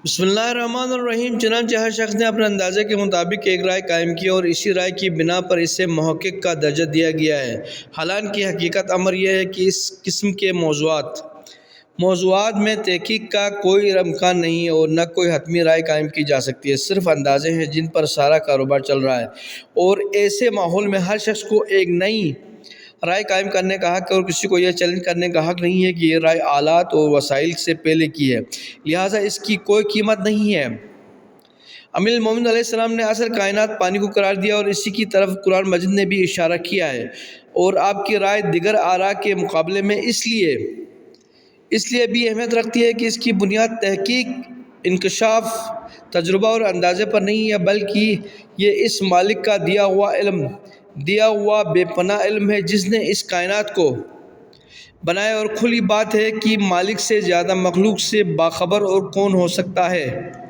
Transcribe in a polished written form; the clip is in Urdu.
بسم اللہ الرحمن الرحیم۔ چنانچہ ہر شخص نے اپنے اندازے کے مطابق ایک رائے قائم کی اور اسی رائے کی بنا پر اسے محقق کا درجہ دیا گیا ہے۔ حالانکہ حقیقت امر یہ ہے کہ اس قسم کے موضوعات میں تحقیق کا کوئی امکان نہیں ہے اور نہ کوئی حتمی رائے قائم کی جا سکتی ہے۔ صرف اندازے ہیں جن پر سارا کاروبار چل رہا ہے، اور ایسے ماحول میں ہر شخص کو ایک نئی رائے قائم کرنے کا حق ہے اور کسی کو یہ چیلنج کرنے کا حق نہیں ہے کہ یہ رائے آلات اور وسائل سے پہلے کی ہے، لہٰذا اس کی کوئی قیمت نہیں ہے۔ امیر المومنین علیہ السلام نے اصل کائنات پانی کو قرار دیا اور اسی کی طرف قرآن مجید نے بھی اشارہ کیا ہے، اور آپ کی رائے دیگر آراء کے مقابلے میں اس لیے بھی اہمیت رکھتی ہے کہ اس کی بنیاد تحقیق، انکشاف، تجربہ اور اندازے پر نہیں ہے، بلکہ یہ اس مالک کا دیا ہوا بے پناہ علم ہے جس نے اس کائنات کو بنایا، اور کھلی بات ہے کہ مالک سے زیادہ مخلوق سے باخبر اور کون ہو سکتا ہے۔